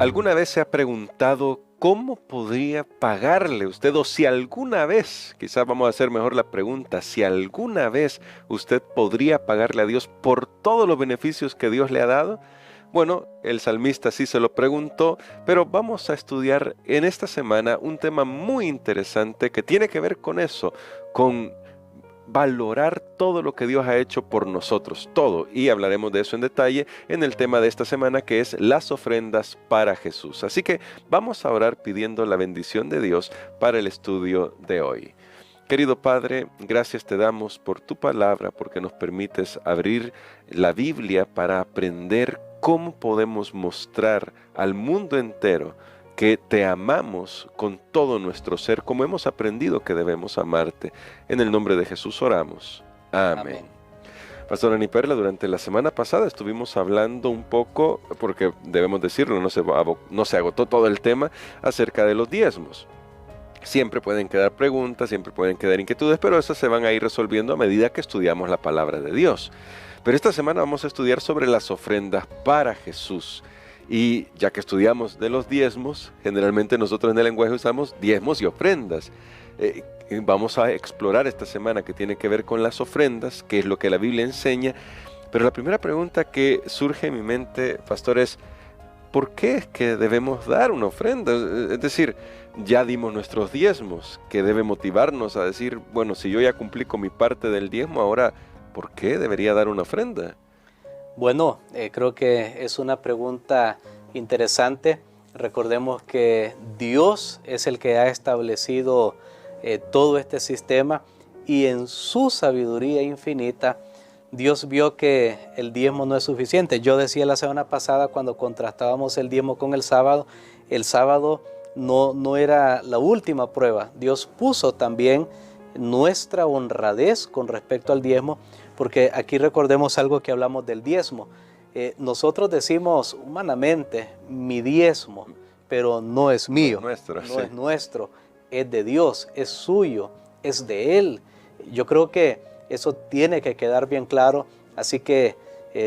¿Alguna vez se ha preguntado cómo podría pagarle usted, o si alguna vez, quizás vamos a hacer mejor la pregunta, si alguna vez usted podría pagarle a Dios por todos los beneficios que Dios le ha dado? Bueno, el salmista sí se lo preguntó, pero vamos a estudiar en esta semana un tema muy interesante que tiene que ver con eso, con valorar todo lo que Dios ha hecho por nosotros, todo, y hablaremos de eso en detalle en el tema de esta semana, que es las ofrendas para Jesús. Así que vamos a orar pidiendo la bendición de Dios para el estudio de hoy. Querido Padre, gracias te damos por tu palabra, porque nos permites abrir la Biblia para aprender cómo podemos mostrar al mundo entero que te amamos con todo nuestro ser, como hemos aprendido que debemos amarte. En el nombre de Jesús oramos. Amén. Pastora Ani Perla, durante la semana pasada estuvimos hablando un poco, porque debemos decirlo, no se agotó todo el tema, acerca de los diezmos. Siempre pueden quedar preguntas, siempre pueden quedar inquietudes, pero esas se van a ir resolviendo a medida que estudiamos la palabra de Dios. Pero esta semana vamos a estudiar sobre las ofrendas para Jesús. Y ya que estudiamos de los diezmos, generalmente nosotros en el lenguaje usamos diezmos y ofrendas. Vamos a explorar esta semana que tiene que ver con las ofrendas, que es lo que la Biblia enseña. Pero la primera pregunta que surge en mi mente, pastor, es ¿por qué es que debemos dar una ofrenda? Es decir, ya dimos nuestros diezmos, que debe motivarnos a decir, bueno, si yo ya cumplí con mi parte del diezmo, ahora, ¿por qué debería dar una ofrenda? Bueno, creo que es una pregunta interesante. Recordemos que Dios es el que ha establecido todo este sistema, y en su sabiduría infinita Dios vio que el diezmo no es suficiente. Yo decía la semana pasada, cuando contrastábamos el diezmo con el sábado no era la última prueba. Dios puso también nuestra honradez con respecto al diezmo, porque aquí recordemos algo que hablamos del diezmo. Nosotros decimos humanamente mi diezmo, pero no es mío, no es nuestro, es de Dios, es suyo, es de Él. Yo creo que eso tiene que quedar bien claro, así que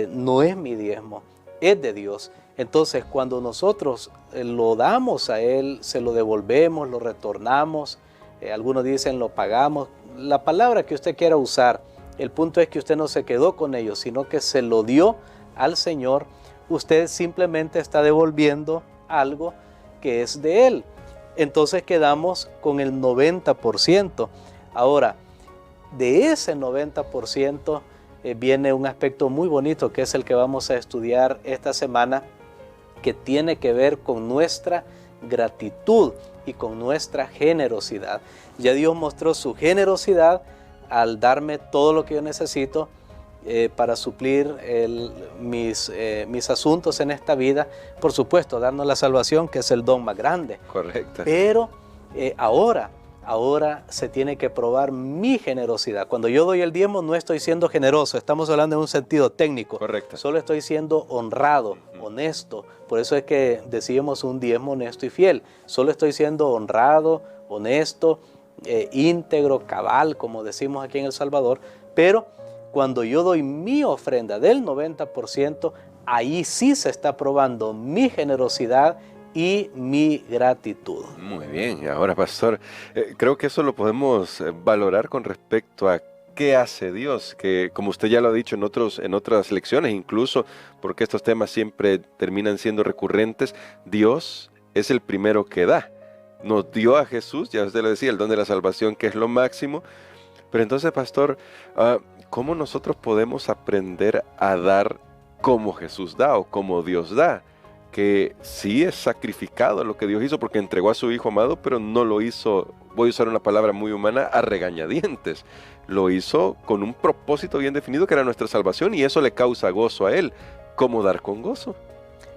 no es mi diezmo, es de Dios. Entonces, cuando nosotros lo damos a Él, se lo devolvemos, lo retornamos, algunos dicen lo pagamos, la palabra que usted quiera usar. El punto es que usted no se quedó con ellos, sino que se lo dio al Señor. Usted simplemente está devolviendo algo que es de Él. Entonces quedamos con el 90%. Ahora, de ese 90% viene un aspecto muy bonito, que es el que vamos a estudiar esta semana, que tiene que ver con nuestra gratitud y con nuestra generosidad. Ya Dios mostró su generosidad al darme todo lo que yo necesito para suplir mis asuntos en esta vida. Por supuesto, darnos la salvación, que es el don más grande. Correcto. Pero ahora se tiene que probar mi generosidad. Cuando yo doy el diezmo, no estoy siendo generoso, estamos hablando en un sentido técnico. Correcto. Solo estoy siendo honrado, honesto. Por eso es que decimos un diezmo honesto y fiel. Solo estoy siendo honrado, honesto, íntegro, cabal, como decimos aquí en El Salvador. Pero cuando yo doy mi ofrenda del 90%, ahí sí se está probando mi generosidad y mi gratitud. Muy bien. Ahora, pastor, creo que eso lo podemos valorar con respecto a qué hace Dios, que como usted ya lo ha dicho en otras lecciones, incluso porque estos temas siempre terminan siendo recurrentes, Dios es el primero que da. Nos dio a Jesús, ya usted lo decía, el don de la salvación, que es lo máximo. Pero entonces, pastor, ¿cómo nosotros podemos aprender a dar como Jesús da o como Dios da? Que sí es sacrificado lo que Dios hizo, porque entregó a su Hijo amado, pero no lo hizo, voy a usar una palabra muy humana, a regañadientes. Lo hizo con un propósito bien definido, que era nuestra salvación, y eso le causa gozo a Él. ¿Cómo dar con gozo?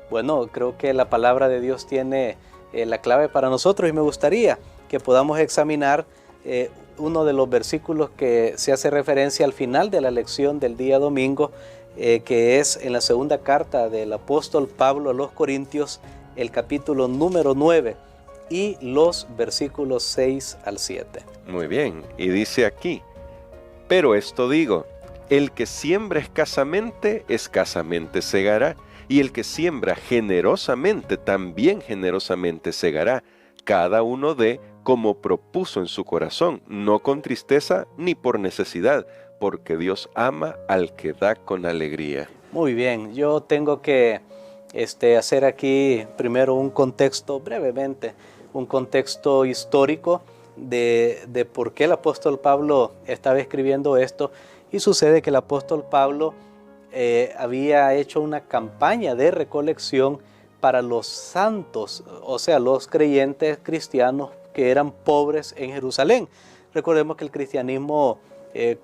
Bueno, creo que la palabra de Dios tiene la clave para nosotros, y me gustaría que podamos examinar uno de los versículos que se hace referencia al final de la lección del día domingo, que es en la segunda carta del apóstol Pablo a los Corintios, el capítulo número 9 y los versículos 6 al 7. Muy bien, y dice aquí: pero esto digo, el que siembra escasamente segará, Y el que siembra generosamente, también generosamente segará. Cada uno dé como propuso en su corazón, no con tristeza ni por necesidad, porque Dios ama al que da con alegría. Muy bien, yo tengo que hacer aquí primero un contexto, brevemente, un contexto histórico de por qué el apóstol Pablo estaba escribiendo esto. Y sucede que el apóstol Pablo había hecho una campaña de recolección para los santos, o sea, los creyentes cristianos que eran pobres en Jerusalén. Recordemos que el cristianismo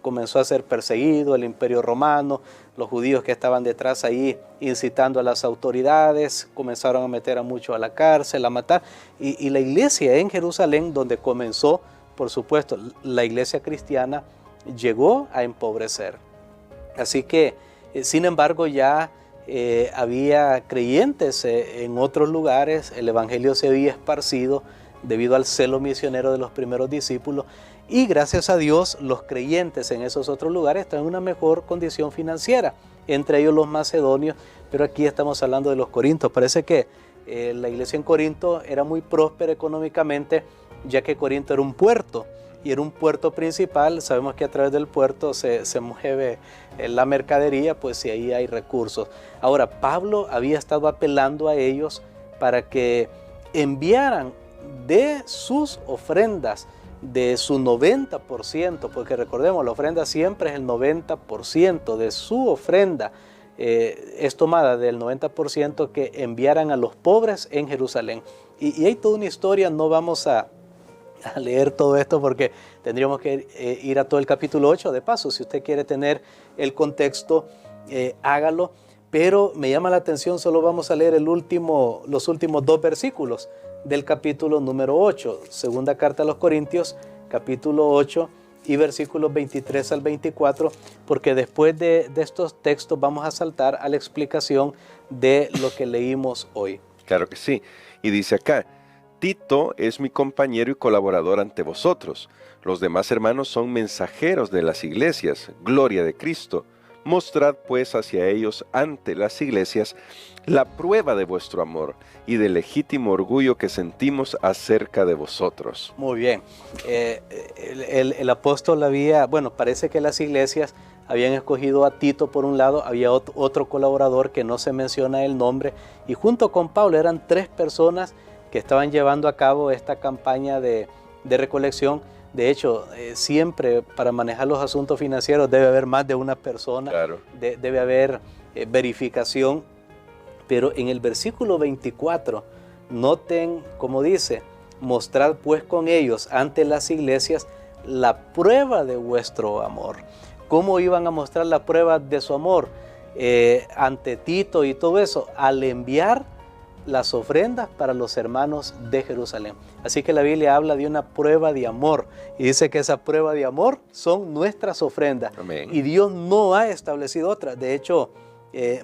comenzó a ser perseguido, el imperio romano, los judíos que estaban detrás ahí incitando a las autoridades, comenzaron a meter a muchos a la cárcel, a matar, y la iglesia en Jerusalén, donde comenzó, por supuesto, la iglesia cristiana, llegó a empobrecer. Así que, sin embargo, ya había creyentes en otros lugares, el evangelio se había esparcido debido al celo misionero de los primeros discípulos, y gracias a Dios los creyentes en esos otros lugares están en una mejor condición financiera, entre ellos los macedonios, pero aquí estamos hablando de los corintios. Parece que la iglesia en Corinto era muy próspera económicamente, ya que Corinto era un puerto, y era un puerto principal. Sabemos que a través del puerto se mueve la mercadería, pues si ahí hay recursos. Ahora, Pablo había estado apelando a ellos para que enviaran de sus ofrendas, de su 90%, porque recordemos, la ofrenda siempre es el 90% de su ofrenda, es tomada del 90% que enviaran a los pobres en Jerusalén. Y hay toda una historia, no vamos a leer todo esto porque tendríamos que ir a todo el capítulo 8. De paso, si usted quiere tener el contexto, hágalo, pero me llama la atención, solo vamos a leer los últimos 2 versículos del capítulo número 8, segunda carta a los Corintios, capítulo 8 y versículos 23 al 24, porque después de estos textos vamos a saltar a la explicación de lo que leímos hoy. Claro que sí, y dice acá: Tito es mi compañero y colaborador ante vosotros. Los demás hermanos son mensajeros de las iglesias, gloria de Cristo. Mostrad pues hacia ellos ante las iglesias la prueba de vuestro amor y del legítimo orgullo que sentimos acerca de vosotros. Muy bien. El apóstol parece que las iglesias habían escogido a Tito por un lado, había otro colaborador que no se menciona el nombre, y junto con Pablo eran 3 personas que estaban llevando a cabo esta campaña de recolección. De hecho, siempre para manejar los asuntos financieros debe haber más de una persona, claro. Debe haber verificación, pero en el versículo 24, noten cómo dice: mostrad pues con ellos ante las iglesias la prueba de vuestro amor. ¿Cómo iban a mostrar la prueba de su amor ante Tito y todo eso? Al enviar las ofrendas para los hermanos de Jerusalén. Así que la Biblia habla de una prueba de amor y dice que esa prueba de amor son nuestras ofrendas. Amén. Y Dios no ha establecido otra. De hecho,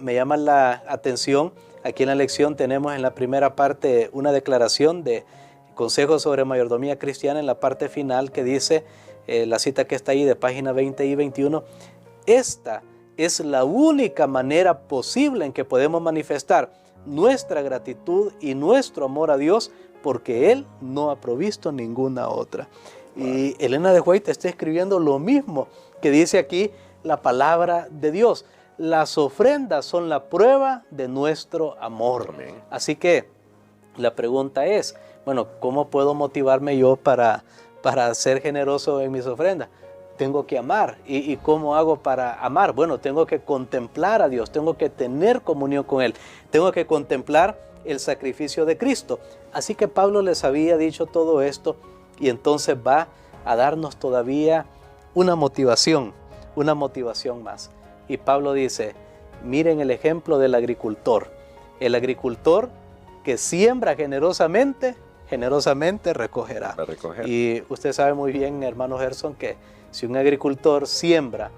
me llama la atención, aquí en la lección tenemos en la primera parte una declaración de consejos sobre mayordomía cristiana, en la parte final, que dice, la cita que está ahí de página 20 y 21, esta es la única manera posible en que podemos manifestar nuestra gratitud y nuestro amor a Dios, porque Él no ha provisto ninguna otra. Y Elena de White está escribiendo lo mismo que dice aquí la palabra de Dios. Las ofrendas son la prueba de nuestro amor. Amén. Así que la pregunta es, bueno, ¿cómo puedo motivarme yo para ser generoso en mis ofrendas? Tengo que amar. ¿Y cómo hago para amar? Bueno, tengo que contemplar a Dios, tengo que tener comunión con Él, tengo que contemplar el sacrificio de Cristo. Así que Pablo les había dicho todo esto, y entonces va a darnos todavía una motivación más. Y Pablo dice, miren el ejemplo del agricultor. El agricultor que siembra generosamente recogerá. Y usted sabe muy bien, hermano Gerson, que si un agricultor siembra,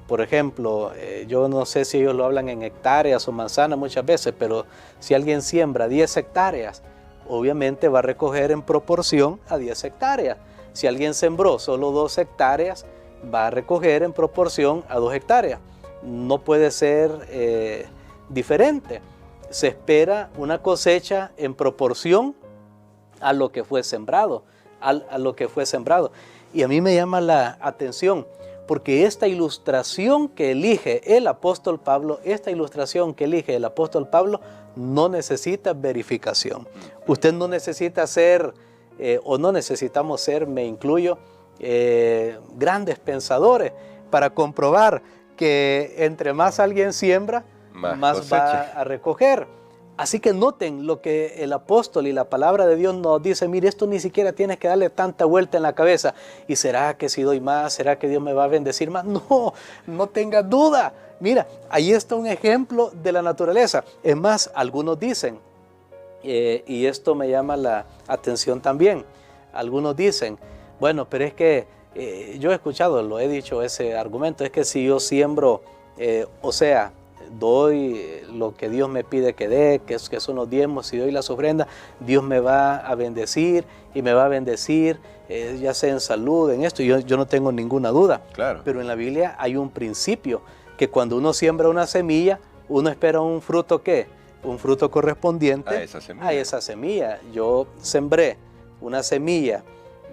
por ejemplo, yo no sé si ellos lo hablan en hectáreas o manzanas muchas veces, pero si alguien siembra 10 hectáreas, obviamente va a recoger en proporción a 10 hectáreas. Si alguien sembró solo 2 hectáreas, va a recoger en proporción a 2 hectáreas. No puede ser diferente. se espera una cosecha en proporción a lo que fue sembrado, a lo que fue sembrado. Y a mí me llama la atención, porque esta ilustración que elige el apóstol Pablo, no necesita verificación. Usted no necesita ser, o no necesitamos ser, me incluyo, grandes pensadores para comprobar que entre más alguien siembra, más va a recoger. Así que noten lo que el apóstol y la palabra de Dios nos dice. Mire, esto ni siquiera tienes que darle tanta vuelta en la cabeza. ¿Y será que si doy más? ¿Será que Dios me va a bendecir más? No, no tengas duda. Mira, ahí está un ejemplo de la naturaleza. Es más, algunos dicen, y esto me llama la atención también, algunos dicen, bueno, pero es que yo he escuchado, lo he dicho, ese argumento, es que si yo siembro, doy lo que Dios me pide que dé, que son los diezmos, si doy las ofrendas, Dios me va a bendecir y me va a bendecir, ya sea en salud, en esto, yo no tengo ninguna duda. Claro. Pero en la Biblia hay un principio, que cuando uno siembra una semilla, uno espera un fruto, ¿qué? Un fruto correspondiente a esa semilla. Yo sembré una semilla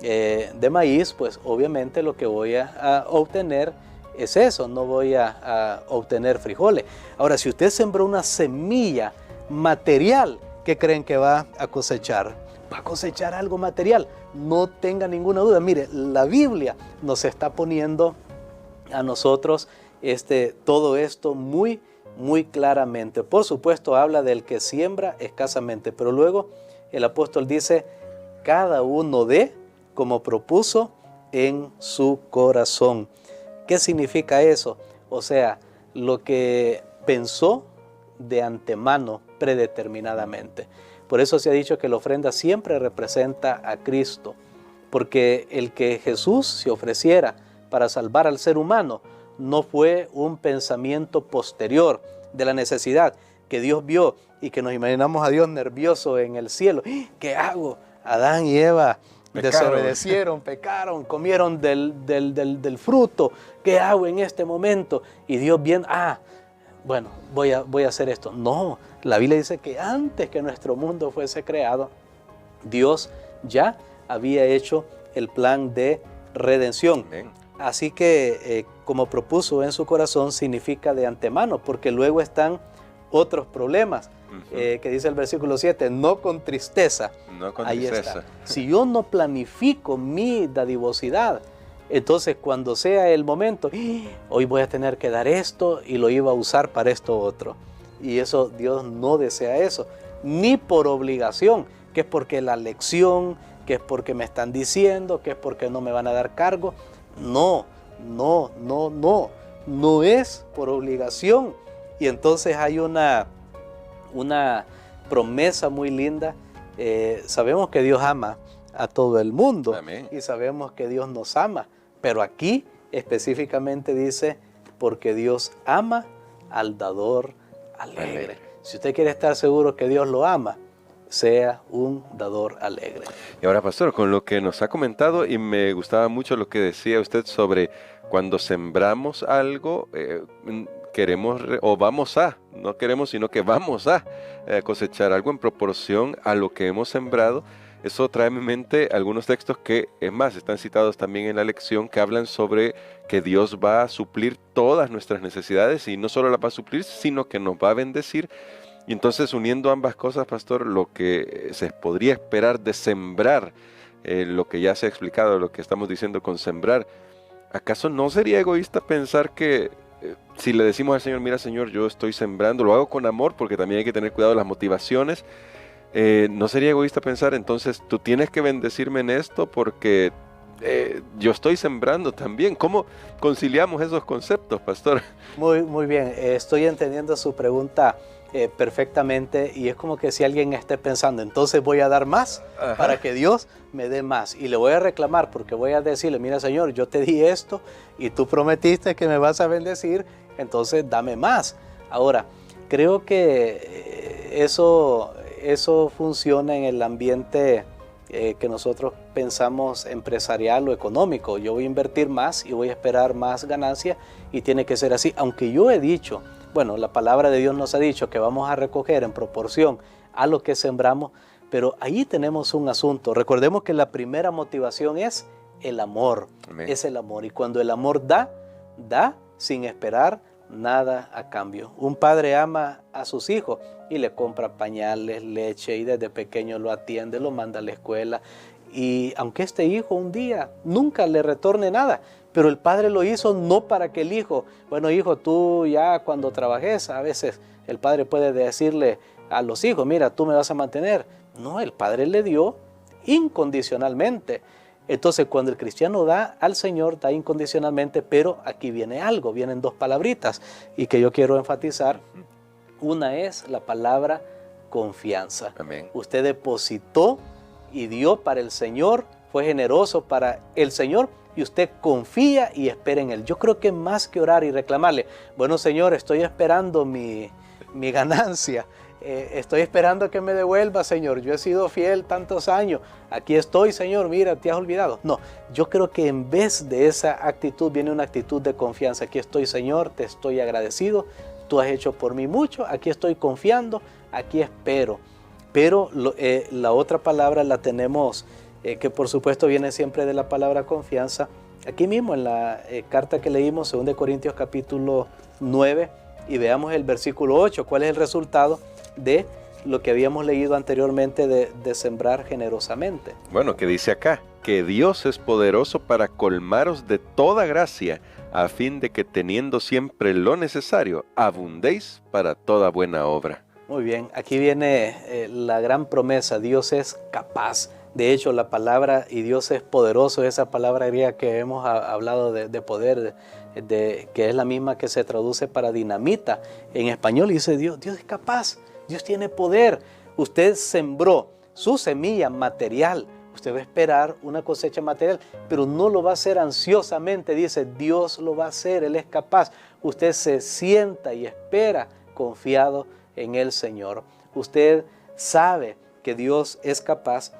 de maíz, pues obviamente lo que voy a obtener es eso, no voy a obtener frijoles. Ahora, si usted sembró una semilla material, ¿qué creen que va a cosechar? Va a cosechar algo material, no tenga ninguna duda. Mire, la Biblia nos está poniendo a nosotros todo esto muy, muy claramente. Por supuesto, habla del que siembra escasamente, pero luego el apóstol dice, cada uno dé como propuso en su corazón. ¿Qué significa eso? O sea, lo que pensó de antemano, predeterminadamente. Por eso se ha dicho que la ofrenda siempre representa a Cristo, porque el que Jesús se ofreciera para salvar al ser humano no fue un pensamiento posterior de la necesidad que Dios vio y que nos imaginamos a Dios nervioso en el cielo. ¿Qué hago? Adán y Eva desobedecieron, pecaron, comieron del fruto. ¿Qué hago en este momento? Y Dios bien, bueno, voy a hacer esto. No, la Biblia dice que antes que nuestro mundo fuese creado, Dios ya había hecho el plan de redención. Amén. Así que como propuso en su corazón significa de antemano, porque luego están otros problemas. Que dice el versículo 7, no con tristeza. No con Ahí tristeza. está. Si yo no planifico mi dadivosidad, entonces cuando sea el momento, hoy voy a tener que dar esto y lo iba a usar para esto otro. Y eso, Dios no desea eso, ni por obligación, que es porque la lección, que es porque me están diciendo, que es porque no me van a dar cargo. No es por obligación. Y entonces hay una promesa muy linda. Sabemos que Dios ama a todo el mundo. Amén. Y sabemos que Dios nos ama, pero aquí específicamente dice, porque Dios ama al dador alegre. Si usted quiere estar seguro que Dios lo ama, sea un dador alegre. Y ahora, pastor, con lo que nos ha comentado, y me gustaba mucho lo que decía usted sobre cuando sembramos algo, queremos o vamos a, no queremos, sino que vamos a cosechar algo en proporción a lo que hemos sembrado. Eso trae a mi mente algunos textos que, es más, están citados también en la lección, que hablan sobre que Dios va a suplir todas nuestras necesidades, y no solo las va a suplir, sino que nos va a bendecir. Y entonces, uniendo ambas cosas, pastor, lo que se podría esperar de sembrar, lo que ya se ha explicado, lo que estamos diciendo con sembrar, ¿acaso no sería egoísta pensar que si le decimos al Señor, mira Señor, yo estoy sembrando, lo hago con amor, porque también hay que tener cuidado de las motivaciones, no sería egoísta pensar, entonces tú tienes que bendecirme en esto porque yo estoy sembrando también? ¿Cómo conciliamos esos conceptos, pastor? Muy bien, estoy entendiendo su pregunta perfectamente, y es como que si alguien esté pensando, entonces voy a dar más para que Dios me dé más, y le voy a reclamar porque voy a decirle, mira Señor, yo te di esto y tú prometiste que me vas a bendecir, entonces dame más. Ahora, creo que eso funciona en el ambiente que nosotros pensamos empresarial o económico. Yo voy a invertir más y voy a esperar más ganancia, y tiene que ser así, aunque yo he dicho bueno, la palabra de Dios nos ha dicho que vamos a recoger en proporción a lo que sembramos, pero ahí tenemos un asunto. Recordemos que la primera motivación es el amor. Amén. Es el amor. Y cuando el amor da sin esperar nada a cambio. Un padre ama a sus hijos y le compra pañales, leche, y desde pequeño lo atiende, lo manda a la escuela. Y aunque este hijo un día nunca le retorne nada, pero el padre lo hizo no para que el hijo, bueno hijo, tú ya cuando trabajes, a veces el padre puede decirle a los hijos, mira, tú me vas a mantener. No, el padre le dio incondicionalmente. Entonces, cuando el cristiano da al Señor, da incondicionalmente, pero aquí viene algo, vienen dos palabritas y que yo quiero enfatizar. Una es la palabra confianza. Amén. Usted depositó y dio para el Señor, fue generoso para el Señor y usted confía y espera en Él. Yo creo que más que orar y reclamarle, bueno Señor, estoy esperando mi ganancia. Estoy esperando que me devuelva, Señor. Yo he sido fiel tantos años. Aquí estoy, Señor. Mira, te has olvidado. No, yo creo que en vez de esa actitud viene una actitud de confianza. Aquí estoy, Señor. Te estoy agradecido. Tú has hecho por mí mucho. Aquí estoy confiando. Aquí espero. Pero la otra palabra la tenemos, que por supuesto viene siempre de la palabra confianza. Aquí mismo en la carta que leímos, 2 Corintios capítulo 9, y veamos el versículo 8. ¿Cuál es el resultado de lo que habíamos leído anteriormente de sembrar generosamente? Bueno, que dice acá, que Dios es poderoso para colmaros de toda gracia, a fin de que teniendo siempre lo necesario, abundéis para toda buena obra. Muy bien, aquí viene la gran promesa, Dios es capaz. De hecho, la palabra "y Dios es poderoso", esa palabra griega que hemos hablado de poder, que es la misma que se traduce para dinamita en español, y dice Dios es capaz. Dios tiene poder. Usted sembró su semilla material. Usted va a esperar una cosecha material, pero no lo va a hacer ansiosamente. Dice, Dios lo va a hacer, Él es capaz. Usted se sienta y espera confiado en el Señor. Usted sabe que Dios es capaz.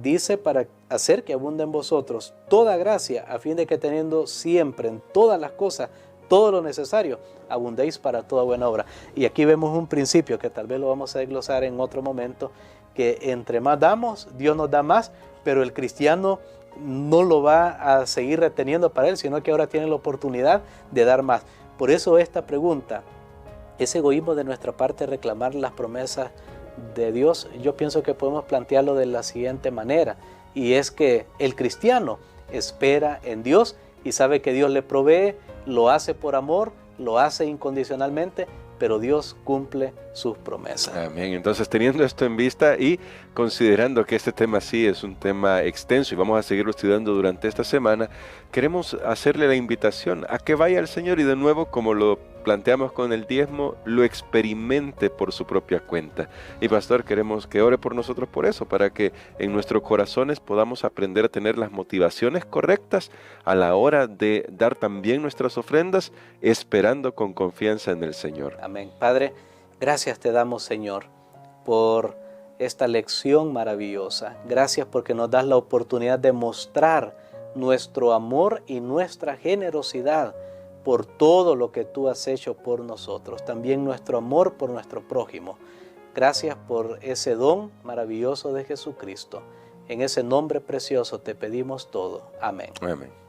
Dice, para hacer que abunde en vosotros toda gracia, a fin de que teniendo siempre en todas las cosas todo lo necesario, abundéis para toda buena obra. Y aquí vemos un principio que tal vez lo vamos a desglosar en otro momento, que entre más damos, Dios nos da más, pero el cristiano no lo va a seguir reteniendo para él, sino que ahora tiene la oportunidad de dar más. Por eso esta pregunta, ¿es egoísmo de nuestra parte reclamar las promesas de Dios? Yo pienso que podemos plantearlo de la siguiente manera, y es que el cristiano espera en Dios y sabe que Dios le provee, lo hace por amor, lo hace incondicionalmente, pero Dios cumple sus promesas. Amén. Entonces, teniendo esto en vista y considerando que este tema sí es un tema extenso y vamos a seguirlo estudiando durante esta semana, queremos hacerle la invitación a que vaya al Señor y de nuevo, como lo planteamos con el diezmo, lo experimente por su propia cuenta. Y pastor, queremos que ore por nosotros por eso, para que en nuestros corazones podamos aprender a tener las motivaciones correctas a la hora de dar también nuestras ofrendas, esperando con confianza en el Señor. Amén. Padre, gracias te damos, Señor, por esta lección maravillosa. Gracias porque nos das la oportunidad de mostrar nuestro amor y nuestra generosidad por todo lo que tú has hecho por nosotros, también nuestro amor por nuestro prójimo. Gracias por ese don maravilloso de Jesucristo. En ese nombre precioso te pedimos todo. Amén. Amén.